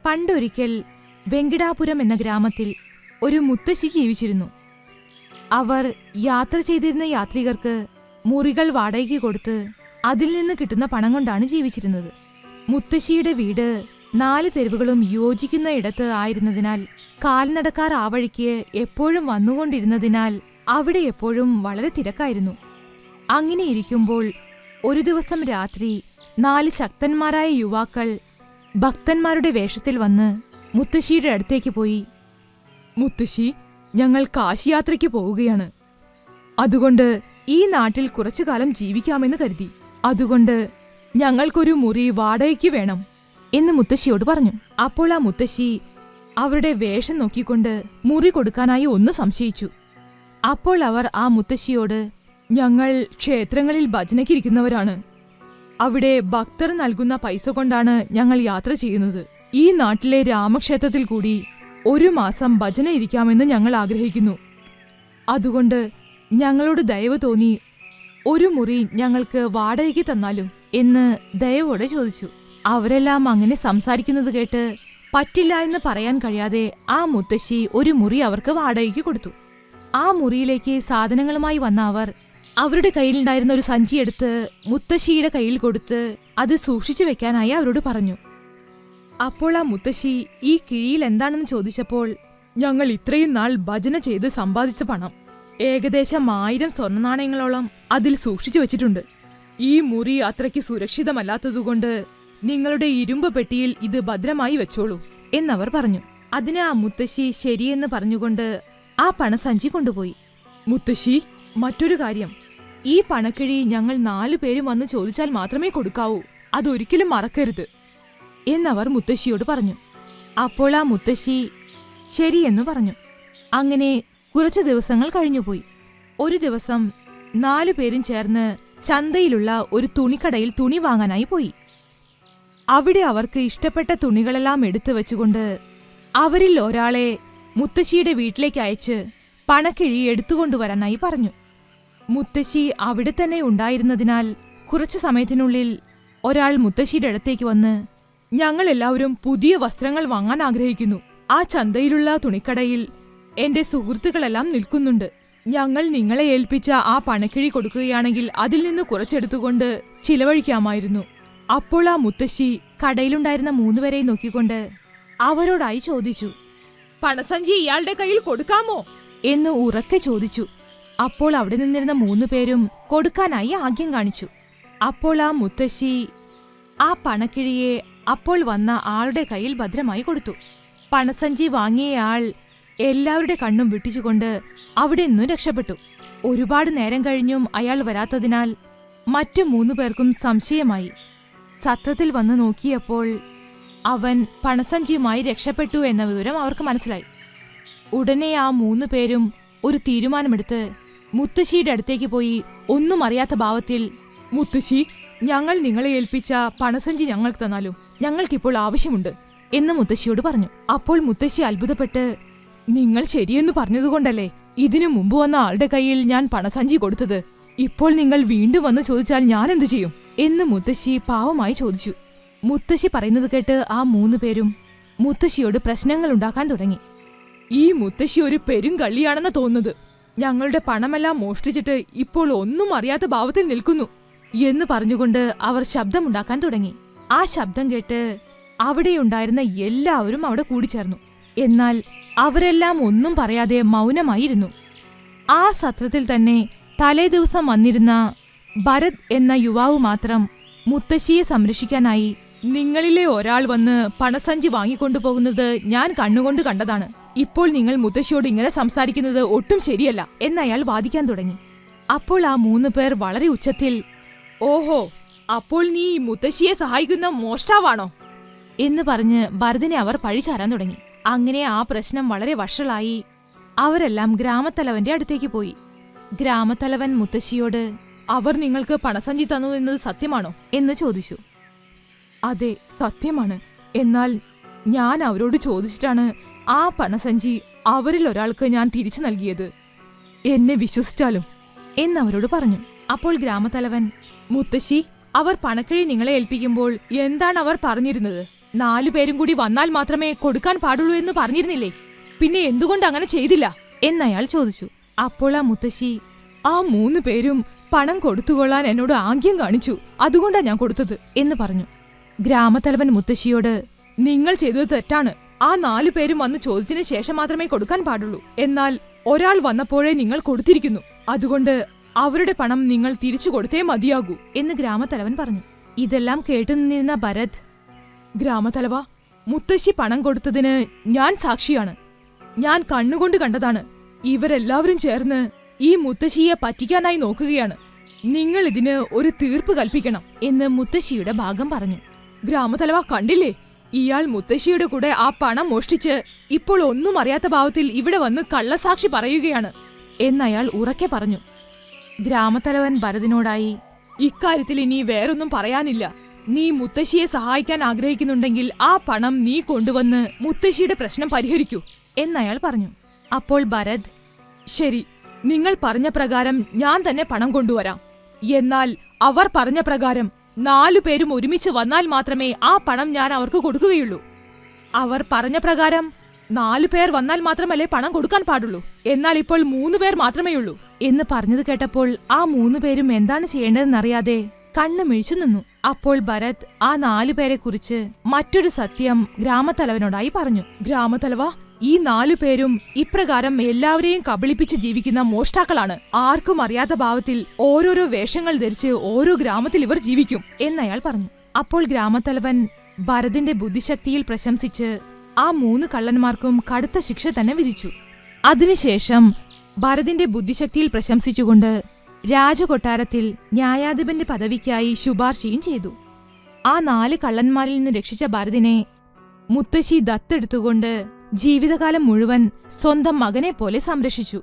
പണ്ടൊരിക്കൽ വെങ്കിടാപുരം എന്ന ഗ്രാമത്തിൽ ഒരു മുത്തശ്ശി ജീവിച്ചിരുന്നു. അവർ യാത്ര ചെയ്തിരുന്ന യാത്രികർക്ക് മുറികൾ വാടകയ്ക്ക് കൊടുത്ത് അതിൽ നിന്ന് കിട്ടുന്ന പണം കൊണ്ടാണ് ജീവിച്ചിരുന്നത്. മുത്തശ്ശിയുടെ വീട് 4 തെരുവുകളും യോജിക്കുന്ന ഇടത്ത് ആയിരുന്നതിനാൽ കാൽനടക്കാർ ആ വഴിക്ക് എപ്പോഴും വന്നുകൊണ്ടിരുന്നതിനാൽ അവിടെ എപ്പോഴും വളരെ തിരക്കായിരുന്നു. അങ്ങനെയിരിക്കുമ്പോൾ ഒരു ദിവസം രാത്രി 4 ശക്തന്മാരായ യുവാക്കൾ ഭക്തന്മാരുടെ വേഷത്തിൽ വന്ന് മുത്തശ്ശിയുടെ അടുത്തേക്ക് പോയി. മുത്തശ്ശി, ഞങ്ങൾ കാശിയാത്രയ്ക്ക് പോവുകയാണ്. അതുകൊണ്ട് ഈ നാട്ടിൽ കുറച്ചു കാലം ജീവിക്കാമെന്ന് കരുതി. അതുകൊണ്ട് ഞങ്ങൾക്കൊരു മുറി വാടകയ്ക്ക് വേണം എന്ന് മുത്തശ്ശിയോട് പറഞ്ഞു. അപ്പോൾ ആ മുത്തശ്ശി അവരുടെ വേഷം നോക്കിക്കൊണ്ട് മുറി കൊടുക്കാനായി ഒന്ന് സംശയിച്ചു. അപ്പോൾ അവർ ആ മുത്തശ്ശിയോട്, ഞങ്ങൾ ക്ഷേത്രങ്ങളിൽ ഭജനയ്ക്കിരിക്കുന്നവരാണ്. അവിടെ ഭക്തർ നൽകുന്ന പൈസ കൊണ്ടാണ് ഞങ്ങൾ യാത്ര ചെയ്യുന്നത്. ഈ നാട്ടിലെ രാമക്ഷേത്രത്തിൽ കൂടി 1 മാസം ഭജന ഇരിക്കാമെന്ന് ഞങ്ങൾ ആഗ്രഹിക്കുന്നു. അതുകൊണ്ട് ഞങ്ങളോട് ദയവ് തോന്നി ഒരു മുറി ഞങ്ങൾക്ക് വാടകയ്ക്ക് തന്നാലും എന്ന് ദയവോടെ ചോദിച്ചു. അവരെല്ലാം അങ്ങനെ സംസാരിക്കുന്നത് കേട്ട് പറ്റില്ല എന്ന് പറയാൻ കഴിയാതെ ആ മുത്തശ്ശി ഒരു മുറി അവർക്ക് വാടകയ്ക്ക് കൊടുത്തു. ആ മുറിയിലേക്ക് സാധനങ്ങളുമായി വന്ന അവർ അവരുടെ കയ്യിലുണ്ടായിരുന്ന ഒരു സഞ്ചിയെടുത്ത് മുത്തശ്ശിയുടെ കയ്യിൽ കൊടുത്ത് അത് സൂക്ഷിച്ചു വെക്കാനായി അവരോട് പറഞ്ഞു. അപ്പോൾ ആ മുത്തശ്ശി ഈ കിഴിയിൽ എന്താണെന്ന് ചോദിച്ചപ്പോൾ, ഞങ്ങൾ ഇത്രയും നാൾ ഭജന ചെയ്ത് സമ്പാദിച്ച പണം ഏകദേശം 1000 സ്വർണ്ണനാണയങ്ങളോളം അതിൽ സൂക്ഷിച്ചു വെച്ചിട്ടുണ്ട്. ഈ മുറി അത്രയ്ക്ക് സുരക്ഷിതമല്ലാത്തതുകൊണ്ട് നിങ്ങളുടെ ഇരുമ്പ് പെട്ടിയിൽ ഇത് ഭദ്രമായി വെച്ചോളൂ എന്നവർ പറഞ്ഞു. അതിന് ആ മുത്തശ്ശി ശരിയെന്ന് പറഞ്ഞുകൊണ്ട് ആ പണസഞ്ചി കൊണ്ടുപോയി. മുത്തശ്ശി, മറ്റൊരു കാര്യം, ഈ പണക്കിഴി ഞങ്ങൾ 4 പേരും വന്ന് ചോദിച്ചാൽ മാത്രമേ കൊടുക്കാവൂ. അതൊരിക്കലും മറക്കരുത് എന്നവർ മുത്തശ്ശിയോട് പറഞ്ഞു. അപ്പോൾ ആ മുത്തശ്ശി ശരിയെന്ന് പറഞ്ഞു. അങ്ങനെ കുറച്ചു ദിവസങ്ങൾ കഴിഞ്ഞുപോയി. ഒരു ദിവസം 4 പേരും ചേർന്ന് ചന്തയിലുള്ള ഒരു തുണിക്കടയിൽ തുണി വാങ്ങാനായി പോയി. അവിടെ അവർക്ക് ഇഷ്ടപ്പെട്ട തുണികളെല്ലാം എടുത്തു വെച്ചുകൊണ്ട് അവരിൽ ഒരാളെ മുത്തശ്ശിയുടെ വീട്ടിലേക്ക് അയച്ച് പണക്കിഴി എടുത്തുകൊണ്ടുവരാനായി പറഞ്ഞു. മുത്തശ്ശി അവിടെ തന്നെ ഉണ്ടായിരുന്നതിനാൽ കുറച്ചു സമയത്തിനുള്ളിൽ ഒരാൾ മുത്തശ്ശിയുടെ അടുത്തേക്ക് വന്ന്, ഞങ്ങളെല്ലാവരും പുതിയ വസ്ത്രങ്ങൾ വാങ്ങാൻ ആഗ്രഹിക്കുന്നു. ആ ചന്തയിലുള്ള തുണിക്കടയിൽ എന്റെ സുഹൃത്തുക്കളെല്ലാം നിൽക്കുന്നുണ്ട്. ഞങ്ങൾ നിങ്ങളെ ഏൽപ്പിച്ച ആ പണക്കിഴി കൊടുക്കുകയാണെങ്കിൽ അതിൽ നിന്ന് കുറച്ചെടുത്തുകൊണ്ട് ചിലവഴിക്കാമായിരുന്നു. അപ്പോൾ ആ മുത്തശ്ശി കടയിലുണ്ടായിരുന്ന 3 പേരെ നോക്കിക്കൊണ്ട് അവരോടായി ചോദിച്ചു, പണസഞ്ചി ഇയാളുടെ കയ്യിൽ കൊടുക്കാമോ എന്ന് ഉറക്കെ ചോദിച്ചു. അപ്പോൾ അവിടെ നിന്നിരുന്ന 3 പേരും കൊടുക്കാനായി ആഗ്യം കാണിച്ചു. അപ്പോൾ ആ മുത്തശ്ശി ആ പണക്കിഴിയെ അപ്പോൾ വന്ന ആളുടെ കയ്യിൽ ഭദ്രമായി കൊടുത്തു. പണസഞ്ചി വാങ്ങിയയാൾ എല്ലാവരുടെ കണ്ണും വെട്ടിച്ചുകൊണ്ട് അവിടെ നിന്നും രക്ഷപ്പെട്ടു. ഒരുപാട് നേരം കഴിഞ്ഞും അയാൾ വരാത്തതിനാൽ മറ്റു 3 പേർക്കും സംശയമായി. സത്രത്തിൽ വന്ന് നോക്കിയപ്പോൾ അവൻ പണസഞ്ചിയുമായി രക്ഷപ്പെട്ടു എന്ന വിവരം അവർക്ക് മനസ്സിലായി. ഉടനെ ആ 3 പേരും ഒരു തീരുമാനമെടുത്ത് മുത്തശ്ശിയുടെ അടുത്തേക്ക് പോയി ഒന്നും അറിയാത്ത ഭാവത്തിൽ, മുത്തശ്ശി, ഞങ്ങൾ നിങ്ങളെ ഏൽപ്പിച്ച പണസഞ്ചി ഞങ്ങൾക്ക് തന്നാലും ഞങ്ങൾക്കിപ്പോൾ ആവശ്യമുണ്ട് എന്ന് മുത്തശ്ശിയോട് പറഞ്ഞു. അപ്പോൾ മുത്തശ്ശി അത്ഭുതപ്പെട്ട്, നിങ്ങൾ ശരിയെന്ന് പറഞ്ഞതുകൊണ്ടല്ലേ ഇതിനു മുമ്പ് വന്ന ആളുടെ കയ്യിൽ ഞാൻ പണസഞ്ചി കൊടുത്തത്. ഇപ്പോൾ നിങ്ങൾ വീണ്ടും വന്ന് ചോദിച്ചാൽ ഞാൻ എന്തു ചെയ്യും എന്ന് മുത്തശ്ശി പാവമായി ചോദിച്ചു. മുത്തശ്ശി പറയുന്നത് കേട്ട് ആ 3 പേരും മുത്തശ്ശിയോട് പ്രശ്നങ്ങൾ ഉണ്ടാക്കാൻ തുടങ്ങി. ഈ മുത്തശ്ശി ഒരു പെരുങ്കള്ളിയാണെന്ന് തോന്നുന്നത്. ഞങ്ങളുടെ പണമെല്ലാം മോഷ്ടിച്ചിട്ട് ഇപ്പോൾ ഒന്നും അറിയാത്ത ഭാവത്തിൽ നിൽക്കുന്നു എന്ന് പറഞ്ഞുകൊണ്ട് അവർ ശബ്ദമുണ്ടാക്കാൻ തുടങ്ങി. ആ ശബ്ദം കേട്ട് അവിടെയുണ്ടായിരുന്ന എല്ലാവരും അവിടെ കൂടിച്ചേർന്നു. എന്നാൽ അവരെല്ലാം ഒന്നും പറയാതെ മൗനമായിരുന്നു. ആ സത്രത്തിൽ തന്നെ തലേ ദിവസം വന്നിരുന്ന ഭരത് എന്ന യുവാവ് മാത്രം മുത്തശ്ശിയെ സംരക്ഷിക്കാനായി, നിങ്ങളിലെ ഒരാൾ വന്ന് പണസഞ്ചി വാങ്ങിക്കൊണ്ടുപോകുന്നത് ഞാൻ കണ്ണുകൊണ്ട് കണ്ടതാണ്. ഇപ്പോൾ നിങ്ങൾ മുത്തശ്ശിയോട് ഇങ്ങനെ സംസാരിക്കുന്നത് ഒട്ടും ശരിയല്ല എന്നയാൾ വാദിക്കാൻ തുടങ്ങി. അപ്പോൾ ആ 3 പേർ വളരെ ഉച്ചത്തിൽ, ഓഹോ, അപ്പോൾ നീ മുത്തശ്ശിയെ സഹായിക്കുന്ന മോഷ്ടാവാണോ എന്ന് പറഞ്ഞ് ഭരതിനെ അവർ പഴിചാരാൻ തുടങ്ങി. അങ്ങനെ ആ പ്രശ്നം വളരെ വഷളായി. അവരെല്ലാം ഗ്രാമത്തലവന്റെ അടുത്തേക്ക് പോയി. ഗ്രാമത്തലവൻ മുത്തശ്ശിയോട്, അവർ നിങ്ങൾക്ക് പണസഞ്ചി തന്നു എന്നത് സത്യമാണോ എന്ന് ചോദിച്ചു. അതെ, സത്യമാണ്. എന്നാൽ ഞാൻ അവരോട് ചോദിച്ചിട്ടാണ് ആ പണസഞ്ചി അവരിൽ ഒരാൾക്ക് ഞാൻ തിരിച്ചു നൽകിയത്. എന്നെ വിശ്വസിച്ചാലും എന്നവരോട് പറഞ്ഞു. അപ്പോൾ ഗ്രാമത്തലവൻ, മുത്തശ്ശി, അവർ പണക്കിഴി നിങ്ങളെ ഏൽപ്പിക്കുമ്പോൾ എന്താണ് അവർ പറഞ്ഞിരുന്നത് 4 പേരും കൂടി വന്നാൽ മാത്രമേ കൊടുക്കാൻ പാടുള്ളൂ എന്ന് പറഞ്ഞിരുന്നില്ലേ? പിന്നെ എന്തുകൊണ്ട് അങ്ങനെ ചെയ്തില്ല എന്നയാൾ ചോദിച്ചു. അപ്പോൾ ആ മുത്തശ്ശി, ആ 3 പേരും പണം കൊടുത്തുകൊള്ളാൻ എന്നോട് ആംഗ്യം കാണിച്ചു, അതുകൊണ്ടാ ഞാൻ കൊടുത്തത് എന്ന് പറഞ്ഞു. ഗ്രാമത്തലവൻ മുത്തശ്ശിയോട്, നിങ്ങൾ ചെയ്തത് തെറ്റാണ്. ആ 4 പേരും വന്ന് ചോദിച്ചതിന് ശേഷം മാത്രമേ കൊടുക്കാൻ പാടുള്ളൂ. എന്നാൽ ഒരാൾ വന്നപ്പോഴേ നിങ്ങൾ കൊടുത്തിരിക്കുന്നു. അതുകൊണ്ട് അവരുടെ പണം നിങ്ങൾ തിരിച്ചു കൊടുത്തേ മതിയാകൂ എന്ന് ഗ്രാമത്തലവൻ പറഞ്ഞു. ഇതെല്ലാം കേട്ടുനിന്നിരുന്ന ഭരത്, ഗ്രാമത്തലവ, മുത്തശ്ശി പണം കൊടുത്തതിന് ഞാൻ സാക്ഷിയാണ്. ഞാൻ കണ്ണുകൊണ്ട് കണ്ടതാണ്. ഇവരെല്ലാവരും ചേർന്ന് ഈ മുത്തശ്ശിയെ പറ്റിക്കാനായി നോക്കുകയാണ്. നിങ്ങൾ ഇതിന് ഒരു തീർപ്പ് കൽപ്പിക്കണം എന്ന് മുത്തശ്ശിയുടെ ഭാഗം പറഞ്ഞു. ഗ്രാമത്തലവ, കണ്ടില്ലേ, ഇയാൾ മുത്തശ്ശിയുടെ കൂടെ ആ പണം മോഷ്ടിച്ച് ഇപ്പോൾ ഒന്നും അറിയാത്ത ഭാവത്തിൽ ഇവിടെ വന്ന് കള്ളസാക്ഷി പറയുകയാണ് എന്നയാൾ ഉറക്കെ പറഞ്ഞു. ഗ്രാമത്തലവൻ ഭരതിനോടായി, ഇക്കാര്യത്തിൽ ഇനി വേറൊന്നും പറയാനില്ല. നീ മുത്തശ്ശിയെ സഹായിക്കാൻ ആഗ്രഹിക്കുന്നുണ്ടെങ്കിൽ ആ പണം നീ കൊണ്ടുവന്ന് മുത്തശ്ശിയുടെ പ്രശ്നം പരിഹരിക്കൂ എന്നയാൾ പറഞ്ഞു. അപ്പോൾ ഭരത്, ശരി, നിങ്ങൾ പറഞ്ഞ പ്രകാരം ഞാൻ തന്നെ പണം കൊണ്ടുവരാം. എന്നാൽ അവർ പറഞ്ഞ പ്രകാരം 4 പേരും ഒരുമിച്ച് വന്നാൽ മാത്രമേ ആ പണം ഞാൻ അവർക്ക് കൊടുക്കുകയുള്ളൂ. അവർ പറഞ്ഞ പ്രകാരം 4 പേർ വന്നാൽ മാത്രമല്ലേ പണം കൊടുക്കാൻ പാടുള്ളൂ. എന്നാൽ ഇപ്പോൾ 3 പേർ മാത്രമേയുള്ളൂ എന്ന് പറഞ്ഞത് കേട്ടപ്പോൾ ആ 3 പേരും എന്താണ് ചെയ്യേണ്ടതെന്നറിയാതെ കണ്ണു മിഴിച്ചു നിന്നു. അപ്പോൾ ഭരത് ആ 4 പേരെ കുറിച്ച് മറ്റൊരു സത്യം ഗ്രാമത്തലവനോടായി പറഞ്ഞു. ഗ്രാമത്തലവ, ഈ 4 പേരും ഇപ്രകാരം എല്ലാവരെയും കബളിപ്പിച്ച് ജീവിക്കുന്ന മോഷ്ടാക്കളാണ്. ആർക്കും അറിയാത്ത ഭാവത്തിൽ ഓരോരോ വേഷങ്ങൾ ധരിച്ച് ഓരോ ഗ്രാമത്തിൽ ഇവർ ജീവിക്കും എന്നയാൾ പറഞ്ഞു. അപ്പോൾ ഗ്രാമത്തലവൻ ഭരതിന്റെ ബുദ്ധിശക്തിയിൽ പ്രശംസിച്ച് ആ 3 കള്ളന്മാർക്കും കടുത്ത ശിക്ഷ തന്നെ വിധിച്ചു. അതിനുശേഷം ഭരതിന്റെ ബുദ്ധിശക്തിയിൽ പ്രശംസിച്ചുകൊണ്ട് രാജകൊട്ടാരത്തിൽ ന്യായാധിപന്റെ പദവിക്കായി ശുപാർശയും ചെയ്തു. ആ 4 കള്ളന്മാരിൽ നിന്ന് രക്ഷിച്ച ഭരതിനെ മുത്തശ്ശി ദത്തെടുത്തുകൊണ്ട് ജീവിതകാലം മുഴുവൻ സ്വന്തം മകനെ പോലെ സംരക്ഷിച്ചു.